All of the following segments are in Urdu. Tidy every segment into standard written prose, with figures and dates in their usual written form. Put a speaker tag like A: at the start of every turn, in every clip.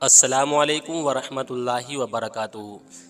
A: السلام علیکم ورحمۃ اللہ وبرکاتہ۔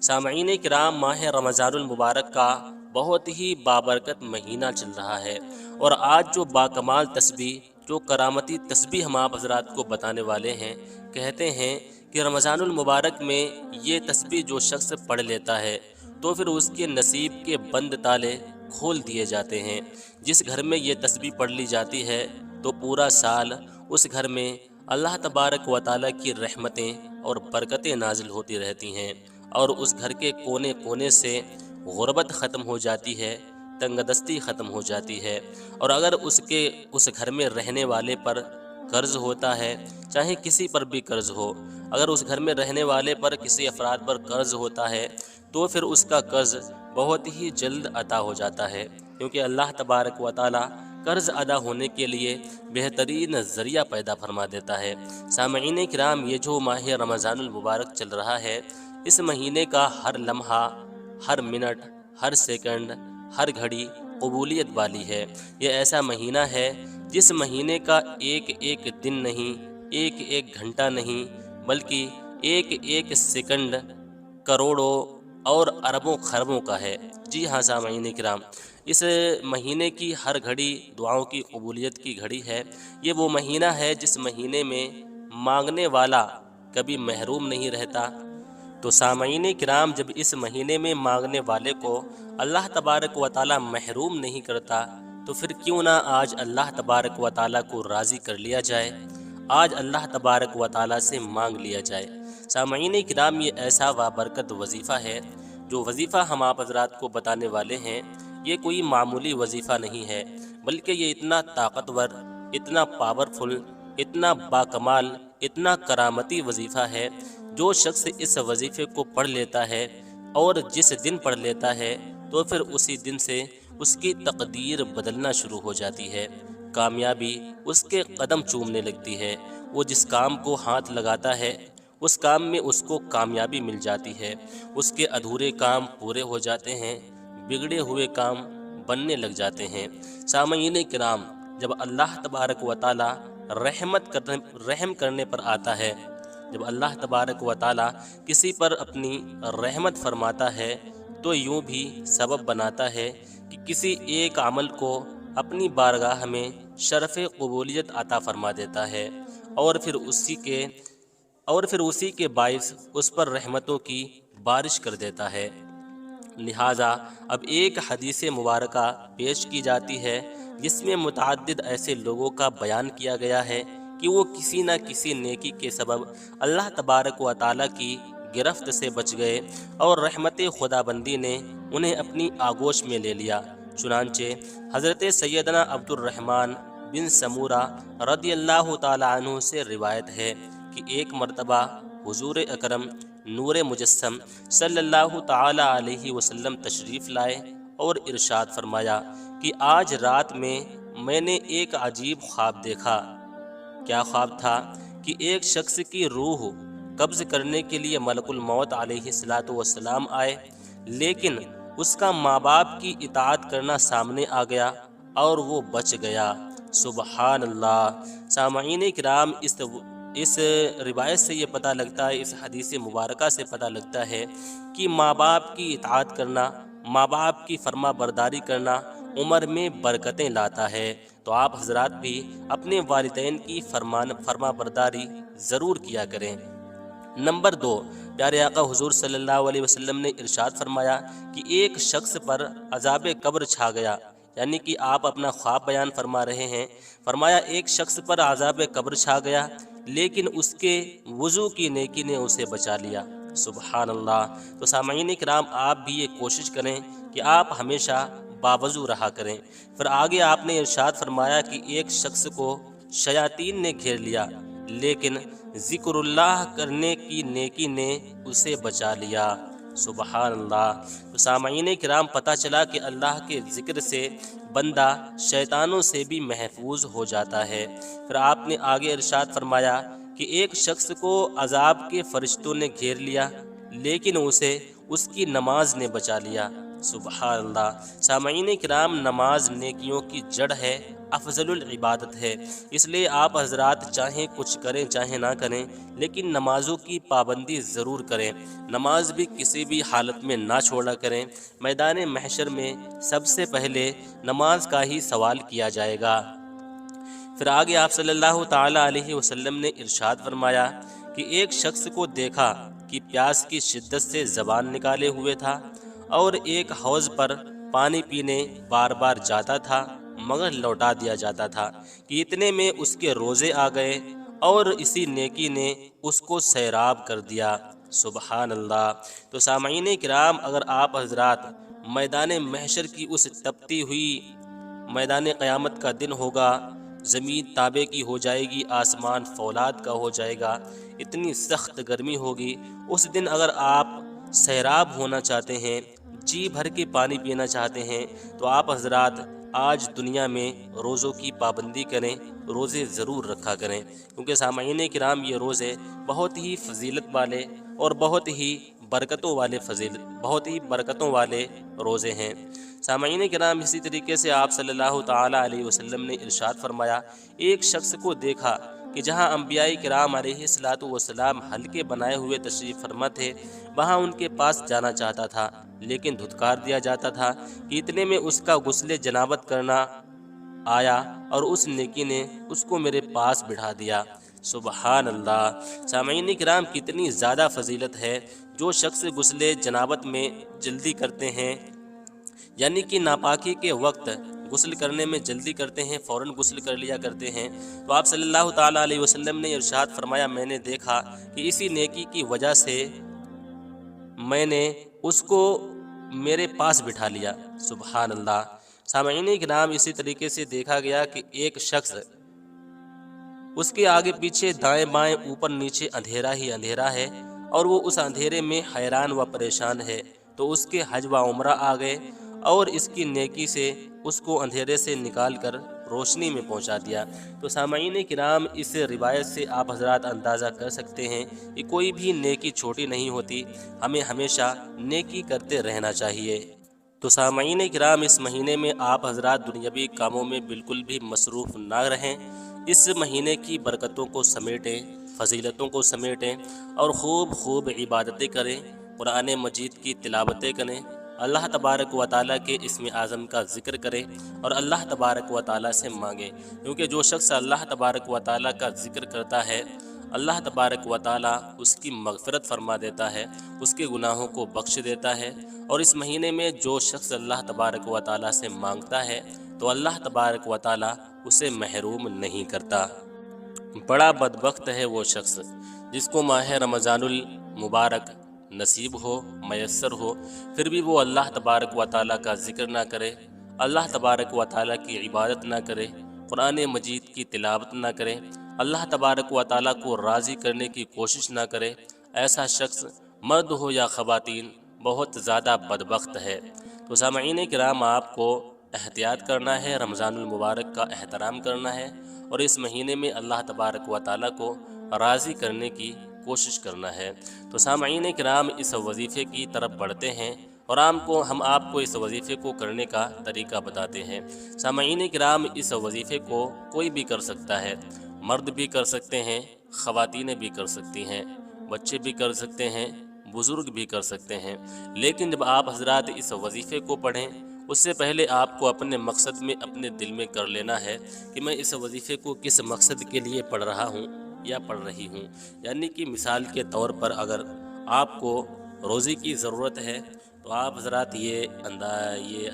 A: سامعین کرام، ماہ رمضان المبارک کا بہت ہی بابرکت مہینہ چل رہا ہے، اور آج جو باکمال تسبیح، جو کرامتی تسبیح ہم آپ حضرات کو بتانے والے ہیں، کہتے ہیں کہ رمضان المبارک میں یہ تسبیح جو شخص پڑھ لیتا ہے تو پھر اس کے نصیب کے بند تالے کھول دیے جاتے ہیں۔ جس گھر میں یہ تسبیح پڑھ لی جاتی ہے تو پورا سال اس گھر میں اللہ تبارک و تعالیٰ کی رحمتیں اور برکتیں نازل ہوتی رہتی ہیں، اور اس گھر کے کونے کونے سے غربت ختم ہو جاتی ہے، تنگ دستی ختم ہو جاتی ہے۔ اور اگر اس گھر میں رہنے والے پر قرض ہوتا ہے، چاہے کسی پر بھی قرض ہو، اگر اس گھر میں رہنے والے پر کسی افراد پر قرض ہوتا ہے تو پھر اس کا قرض بہت ہی جلد عطا ہو جاتا ہے، کیونکہ اللہ تبارک و تعالیٰ قرض ادا ہونے کے لیے بہترین ذریعہ پیدا فرما دیتا ہے۔ سامعین کرام، یہ جو ماہ رمضان المبارک چل رہا ہے، اس مہینے کا ہر لمحہ، ہر منٹ، ہر سیکنڈ، ہر گھڑی قبولیت والی ہے۔ یہ ایسا مہینہ ہے جس مہینے کا ایک ایک دن نہیں، ایک ایک گھنٹہ نہیں، بلکہ ایک ایک سیکنڈ کروڑوں اور اربوں خربوں کا ہے۔ جی ہاں سامعین کرام، اس مہینے کی ہر گھڑی دعاؤں کی قبولیت کی گھڑی ہے۔ یہ وہ مہینہ ہے جس مہینے میں مانگنے والا کبھی محروم نہیں رہتا۔ تو سامعین کرام، جب اس مہینے میں مانگنے والے کو اللہ تبارک و تعالیٰ محروم نہیں کرتا تو پھر کیوں نہ آج اللہ تبارک و تعالیٰ کو راضی کر لیا جائے، آج اللہ تبارک و تعالیٰ سے مانگ لیا جائے۔ سامعین کرام، یہ ایسا بابرکت وظیفہ ہے، جو وظیفہ ہم آپ حضرات کو بتانے والے ہیں، یہ کوئی معمولی وظیفہ نہیں ہے، بلکہ یہ اتنا طاقتور، اتنا پاورفل، اتنا باکمال، اتنا کرامتی وظیفہ ہے۔ جو شخص اس وظیفے کو پڑھ لیتا ہے اور جس دن پڑھ لیتا ہے تو پھر اسی دن سے اس کی تقدیر بدلنا شروع ہو جاتی ہے، کامیابی اس کے قدم چومنے لگتی ہے۔ وہ جس کام کو ہاتھ لگاتا ہے اس کام میں اس کو کامیابی مل جاتی ہے، اس کے ادھورے کام پورے ہو جاتے ہیں، بگڑے ہوئے کام بننے لگ جاتے ہیں۔ سامعین کرام، جب اللہ تبارک و تعالیٰ رحم کرنے پر آتا ہے، جب اللہ تبارک و تعالیٰ کسی پر اپنی رحمت فرماتا ہے تو یوں بھی سبب بناتا ہے کہ کسی ایک عمل کو اپنی بارگاہ میں شرف قبولیت عطا فرما دیتا ہے، اور پھر اسی کے باعث اس پر رحمتوں کی بارش کر دیتا ہے۔ لہٰذا اب ایک حدیث مبارکہ پیش کی جاتی ہے جس میں متعدد ایسے لوگوں کا بیان کیا گیا ہے کہ وہ کسی نہ کسی نیکی کے سبب اللہ تبارک و تعالیٰ کی گرفت سے بچ گئے، اور رحمت خدا بندی نے انہیں اپنی آغوش میں لے لیا۔ چنانچہ حضرت سیدنا عبد الرحمن بن سمورہ رضی اللہ تعالیٰ عنہ سے روایت ہے کہ ایک مرتبہ حضور اکرم نور مجسم صلی اللہ تعالیٰ علیہ وسلم تشریف لائے اور ارشاد فرمایا کہ آج رات میں نے ایک عجیب خواب دیکھا۔ کیا خواب تھا؟ کہ ایک شخص کی روح قبض کرنے کے لیے ملک الموت علیہ السلام آئے، لیکن اس کا ماں باپ کی اطاعت کرنا سامنے آ گیا اور وہ بچ گیا۔ سبحان اللہ۔ سامعین کرام، اس روایت سے یہ پتہ لگتا ہے، اس حدیث مبارکہ سے پتہ لگتا ہے کہ ماں باپ کی اطاعت کرنا، ماں باپ کی فرما برداری کرنا عمر میں برکتیں لاتا ہے۔ تو آپ حضرات بھی اپنے والدین کی فرما برداری ضرور کیا کریں۔ نمبر 2، پیارے آقا حضور صلی اللہ علیہ وسلم نے ارشاد فرمایا کہ ایک شخص پر عذاب قبر چھا گیا، یعنی کہ آپ اپنا خواب بیان فرما رہے ہیں۔ فرمایا ایک شخص پر عذاب قبر چھا گیا، لیکن اس کے وضو کی نیکی نے اسے بچا لیا۔ سبحان اللہ۔ تو سامعین کرام، آپ بھی یہ کوشش کریں کہ آپ ہمیشہ باوضو رہا کریں۔ پھر آگے آپ نے ارشاد فرمایا کہ ایک شخص کو شیاطین نے گھیر لیا، لیکن ذکر اللہ کرنے کی نیکی نے اسے بچا لیا۔ سبحان اللہ۔ تو سامعین کرام، پتہ چلا کہ اللہ کے ذکر سے بندہ شیطانوں سے بھی محفوظ ہو جاتا ہے۔ پھر آپ نے آگے ارشاد فرمایا کہ ایک شخص کو عذاب کے فرشتوں نے گھیر لیا، لیکن اسے اس کی نماز نے بچا لیا۔ سبحان اللہ۔ سامعین کرام، نماز نیکیوں کی جڑ ہے افضل العبادت ہے۔ اس لیے آپ حضرات چاہیں کچھ کریں چاہیں نہ کریں، لیکن نمازوں کی پابندی ضرور کریں۔ نماز بھی کسی بھی حالت میں نہ چھوڑا کریں۔ میدان محشر میں سب سے پہلے نماز کا ہی سوال کیا جائے گا۔ پھر آگے آپ صلی اللہ تعالیٰ علیہ وسلم نے ارشاد فرمایا کہ ایک شخص کو دیکھا کہ پیاس کی شدت سے زبان نکالے ہوئے تھا، اور ایک حوض پر پانی پینے بار بار جاتا تھا مگر لوٹا دیا جاتا تھا کہ اتنے میں اس کے روزے آ گئے اور اسی نیکی نے اس کو سیراب کر دیا۔ سبحان اللہ۔ تو سامعین کرام، اگر آپ حضرات میدان محشر کی اس تپتی ہوئی میدان قیامت کا دن ہوگا، زمین تابے کی ہو جائے گی، آسمان فولاد کا ہو جائے گا، اتنی سخت گرمی ہوگی، اس دن اگر آپ سیراب ہونا چاہتے ہیں، جی بھر کے پانی پینا چاہتے ہیں، تو آپ حضرات آج دنیا میں روزوں کی پابندی کریں، روزے ضرور رکھا کریں، کیونکہ سامعین کرام یہ روزے بہت ہی فضیلت والے اور بہت ہی برکتوں والے روزے ہیں۔ سامعین کرام، اسی طریقے سے آپ صلی اللہ تعالیٰ علیہ وسلم نے ارشاد فرمایا، ایک شخص کو دیکھا کہ جہاں انبیاء کرام علیہ السلام حلقے بنائے ہوئے تشریف فرما تھے، وہاں ان کے پاس جانا چاہتا تھا لیکن دھتکار دیا جاتا تھا کہ اتنے میں اس کا غسل جنابت کرنا آیا اور اس نیکی نے اس کو میرے پاس بٹھا دیا۔ سبحان اللہ۔ سامعین کرام، کتنی زیادہ فضیلت ہے۔ جو شخص غسل جنابت میں جلدی کرتے ہیں، یعنی کہ ناپاکی کے وقت غسل کرنے میں جلدی کرتے ہیں، فوراً غسل کر لیا کرتے ہیں، تو آپ صلی اللہ تعالیٰ علیہ وسلم نے ارشاد فرمایا، میں نے دیکھا کہ اسی نیکی کی وجہ سے میں نے اس کو میرے پاس بٹھا لیا۔ سبحان اللہ۔ سامعین کرام، اسی طریقے سے دیکھا گیا کہ ایک شخص، اس کے آگے پیچھے دائیں بائیں اوپر نیچے اندھیرا ہی اندھیرا ہے، اور وہ اس اندھیرے میں حیران و پریشان ہے، تو اس کے حج و عمرہ آ گئے اور اس کی نیکی سے اس کو اندھیرے سے نکال کر روشنی میں پہنچا دیا۔ تو سامعین کرام، اس روایت سے آپ حضرات اندازہ کر سکتے ہیں کہ کوئی بھی نیکی چھوٹی نہیں ہوتی، ہمیں ہمیشہ نیکی کرتے رہنا چاہیے۔ تو سامعین کرام، اس مہینے میں آپ حضرات دنیاوی کاموں میں بالکل بھی مصروف نہ رہیں، اس مہینے کی برکتوں کو سمیٹیں، فضیلتوں کو سمیٹیں اور خوب عبادتیں کریں، قرآن مجید کی تلاوتیں کریں، اللہ تبارک و تعالیٰ کے اسم اعظم کا ذکر کریں اور اللہ تبارک و تعالیٰ سے مانگیں، کیونکہ جو شخص اللہ تبارک و تعالیٰ کا ذکر کرتا ہے، اللہ تبارک و تعالیٰ اس کی مغفرت فرما دیتا ہے، اس کے گناہوں کو بخش دیتا ہے، اور اس مہینے میں جو شخص اللہ تبارک و تعالیٰ سے مانگتا ہے تو اللہ تبارک و تعالیٰ اسے محروم نہیں کرتا۔ بڑا بدبخت ہے وہ شخص جس کو ماہ رمضان المبارک نصیب ہو، میسر ہو، پھر بھی وہ اللہ تبارک و تعالیٰ کا ذکر نہ کرے، اللہ تبارک و تعالیٰ کی عبادت نہ کرے، قرآن مجید کی تلاوت نہ کرے، اللہ تبارک و تعالیٰ کو راضی کرنے کی کوشش نہ کرے۔ ایسا شخص، مرد ہو یا خواتین، بہت زیادہ بدبخت ہے۔ تو سامعین کرام، آپ کو احتیاط کرنا ہے، رمضان المبارک کا احترام کرنا ہے، اور اس مہینے میں اللہ تبارک و تعالیٰ کو راضی کرنے کی کوشش کرنا ہے۔ تو سامعین کرام، اس وظیفے کی طرف بڑھتے ہیں اور ہم آپ کو اس وظیفے کو کرنے کا طریقہ بتاتے ہیں۔ سامعین کرام، اس وظیفے کو کوئی بھی کر سکتا ہے، مرد بھی کر سکتے ہیں، خواتین بھی کر سکتی ہیں، بچے بھی کر سکتے ہیں، بزرگ بھی کر سکتے ہیں، لیکن جب آپ حضرات اس وظیفے کو پڑھیں، اس سے پہلے آپ کو اپنے مقصد میں اپنے دل میں کر لینا ہے کہ میں اس وظیفے کو کس مقصد کے لیے پڑھ رہا ہوں یا پڑھ رہی ہوں۔ یعنی کہ مثال کے طور پر اگر آپ کو روزی کی ضرورت ہے تو آپ حضرات یہ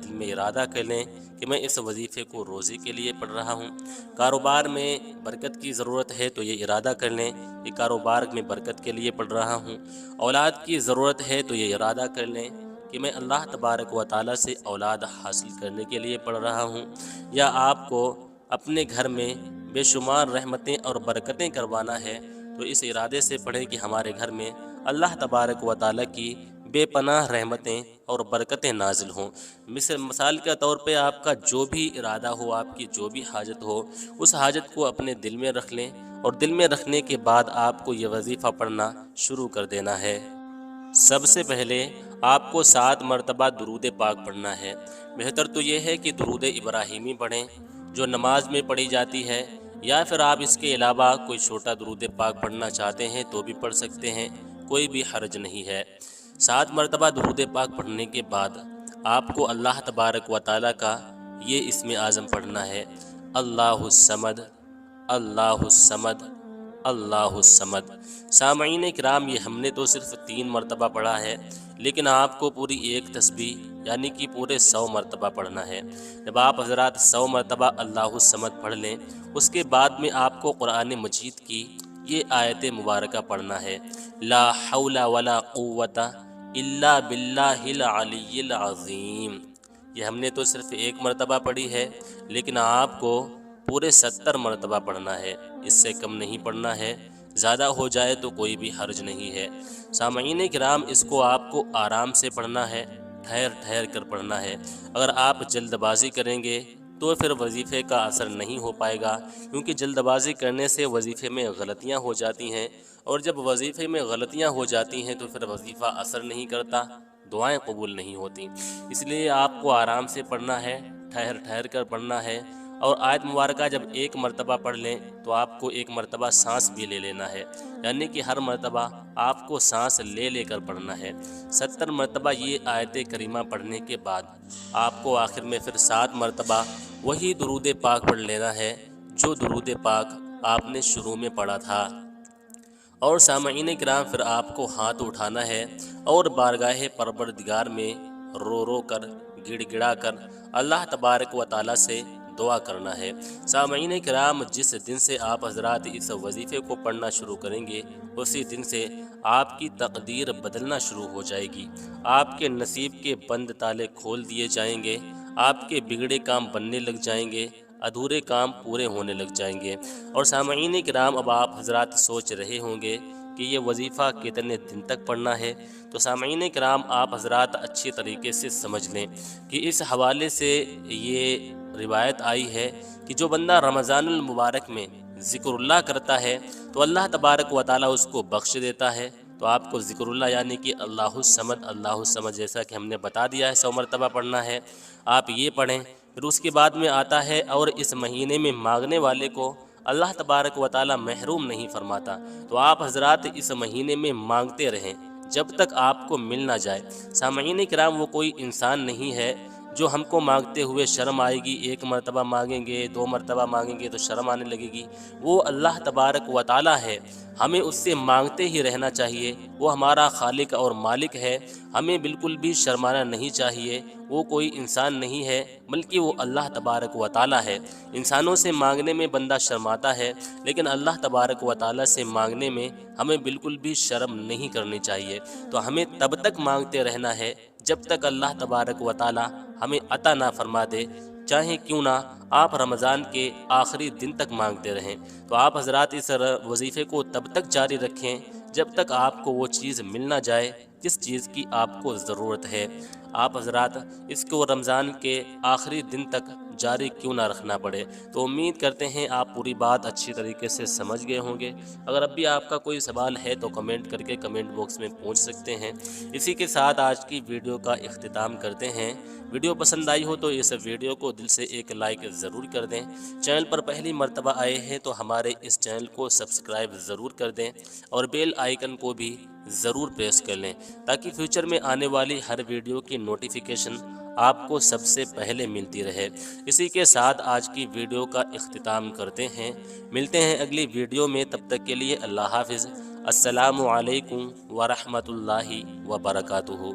A: دل میں ارادہ کر لیں کہ میں اس وظیفے کو روزی کے لیے پڑھ رہا ہوں۔ کاروبار میں برکت کی ضرورت ہے تو یہ ارادہ کر لیں کہ کاروبار میں برکت کے لیے پڑھ رہا ہوں۔ اولاد کی ضرورت ہے تو یہ ارادہ کر لیں کہ میں اللہ تبارک و تعالیٰ سے اولاد حاصل کرنے کے لیے پڑھ رہا ہوں۔ یا آپ کو اپنے گھر میں بے شمار رحمتیں اور برکتیں کروانا ہے تو اس ارادے سے پڑھیں کہ ہمارے گھر میں اللہ تبارک و تعالیٰ کی بے پناہ رحمتیں اور برکتیں نازل ہوں۔ مثال کے طور پہ آپ کا جو بھی ارادہ ہو، آپ کی جو بھی حاجت ہو، اس حاجت کو اپنے دل میں رکھ لیں، اور دل میں رکھنے کے بعد آپ کو یہ وظیفہ پڑھنا شروع کر دینا ہے۔ سب سے پہلے آپ کو 7 مرتبہ درود پاک پڑھنا ہے۔ بہتر تو یہ ہے کہ درود ابراہیمی پڑھیں، جو نماز میں پڑھی جاتی ہے، یا پھر آپ اس کے علاوہ کوئی چھوٹا درود پاک پڑھنا چاہتے ہیں تو بھی پڑھ سکتے ہیں، کوئی بھی حرج نہیں ہے۔ 7 مرتبہ درود پاک پڑھنے کے بعد آپ کو اللہ تبارک و تعالیٰ کا یہ اسم اعظم پڑھنا ہے، اللہ الصمد، اللہ الصمد، اللہ الصمد۔ سامعین کرام، یہ ہم نے تو صرف 3 مرتبہ پڑھا ہے، لیکن آپ کو پوری ایک تسبیح یعنی کہ پورے 100 مرتبہ پڑھنا ہے۔ جب آپ حضرات 100 مرتبہ اللہ الصمد پڑھ لیں، اس کے بعد میں آپ کو قرآن مجید کی یہ آیت مبارکہ پڑھنا ہے، لا حول ولا قوت الا باللہ العلی العظیم۔ یہ ہم نے تو صرف 1 مرتبہ پڑھی ہے، لیکن آپ کو پورے 70 مرتبہ پڑھنا ہے، اس سے کم نہیں پڑھنا ہے، زیادہ ہو جائے تو کوئی بھی حرج نہیں ہے۔ سامعین کرام، اس کو آپ کو آرام سے پڑھنا ہے، ٹھہر ٹھہر کر پڑھنا ہے۔ اگر آپ جلد بازی کریں گے تو پھر وظیفے کا اثر نہیں ہو پائے گا، کیونکہ جلد بازی کرنے سے وظیفے میں غلطیاں ہو جاتی ہیں، اور جب وظیفے میں غلطیاں ہو جاتی ہیں تو پھر وظیفہ اثر نہیں کرتا، دعائیں قبول نہیں ہوتی۔ اس لیے آپ کو آرام سے پڑھنا ہے، ٹھہر ٹھہر کر پڑھنا ہے، اور آیت مبارکہ جب 1 مرتبہ پڑھ لیں تو آپ کو 1 مرتبہ سانس بھی لے لینا ہے، یعنی کہ ہر مرتبہ آپ کو سانس لے لے کر پڑھنا ہے۔ 70 مرتبہ یہ آیت کریمہ پڑھنے کے بعد آپ کو آخر میں پھر 7 مرتبہ وہی درود پاک پڑھ لینا ہے جو درود پاک آپ نے شروع میں پڑھا تھا۔ اور سامعین کرام، پھر آپ کو ہاتھ اٹھانا ہے اور بارگاہ پروردگار میں رو رو کر، گڑ گڑا کر اللہ تبارک و تعالیٰ سے دعا کرنا ہے۔ سامعین کرام، جس دن سے آپ حضرات اس وظیفے کو پڑھنا شروع کریں گے، اسی دن سے آپ کی تقدیر بدلنا شروع ہو جائے گی، آپ کے نصیب کے بند تالے کھول دیے جائیں گے، آپ کے بگڑے کام بننے لگ جائیں گے، ادھورے کام پورے ہونے لگ جائیں گے۔ اور سامعین کرام، اب آپ حضرات سوچ رہے ہوں گے کہ یہ وظیفہ کتنے دن تک پڑھنا ہے، تو سامعین کرام آپ حضرات اچھی طریقے سے سمجھ لیں کہ اس حوالے سے یہ روایت آئی ہے کہ جو بندہ رمضان المبارک میں ذکر اللہ کرتا ہے تو اللہ تبارک و تعالیٰ اس کو بخش دیتا ہے۔ تو آپ کو ذکر اللہ یعنی کہ اللہ الصمد، اللہ الصمد جیسا کہ ہم نے بتا دیا ہے 100 مرتبہ پڑھنا ہے، آپ یہ پڑھیں۔ پھر اس کے بعد میں آتا ہے، اور اس مہینے میں مانگنے والے کو اللہ تبارک و تعالیٰ محروم نہیں فرماتا، تو آپ حضرات اس مہینے میں مانگتے رہیں جب تک آپ کو مل نہ جائے۔ سامعین کرام، وہ کوئی انسان نہیں ہے جو ہم کو مانگتے ہوئے شرم آئے گی، 1 مرتبہ مانگیں گے، 2 مرتبہ مانگیں گے تو شرم آنے لگے گی۔ وہ اللہ تبارک و تعالیٰ ہے، ہمیں اس سے مانگتے ہی رہنا چاہیے، وہ ہمارا خالق اور مالک ہے، ہمیں بالکل بھی شرمانا نہیں چاہیے۔ وہ کوئی انسان نہیں ہے، بلکہ وہ اللہ تبارک و تعالیٰ ہے۔ انسانوں سے مانگنے میں بندہ شرماتا ہے، لیکن اللہ تبارک و تعالیٰ سے مانگنے میں ہمیں بالکل بھی شرم نہیں کرنی چاہیے۔ تو ہمیں تب تک مانگتے رہنا ہے جب تک اللہ تبارک و تعالیٰ ہمیں عطا نہ فرما دے، چاہے کیوں نہ آپ رمضان کے آخری دن تک مانگتے رہیں۔ تو آپ حضرات اس وظیفے کو تب تک جاری رکھیں جب تک آپ کو وہ چیز مل نہ جائے جس چیز کی آپ کو ضرورت ہے۔ آپ حضرات اس کو رمضان کے آخری دن تک جاری کیوں نہ رکھنا پڑے۔ تو امید کرتے ہیں آپ پوری بات اچھی طریقے سے سمجھ گئے ہوں گے۔ اگر اب بھی آپ کا کوئی سوال ہے تو کمنٹ کر کے کمنٹ باکس میں پوچھ سکتے ہیں۔ اسی کے ساتھ آج کی ویڈیو کا اختتام کرتے ہیں۔ ویڈیو پسند آئی ہو تو اس ویڈیو کو دل سے ایک لائک ضرور کر دیں۔ چینل پر پہلی مرتبہ آئے ہیں تو ہمارے اس چینل کو سبسکرائب ضرور کر دیں، اور بیل آئیکن کو بھی ضرور پریس کر لیں تاکہ فیوچر میں آنے والی ہر ویڈیو کی نوٹیفیکیشن آپ کو سب سے پہلے ملتی رہے۔ اسی کے ساتھ آج کی ویڈیو کا اختتام کرتے ہیں۔ ملتے ہیں اگلی ویڈیو میں، تب تک کے لیے اللہ حافظ۔ السلام علیکم ورحمۃ اللہ وبرکاتہ۔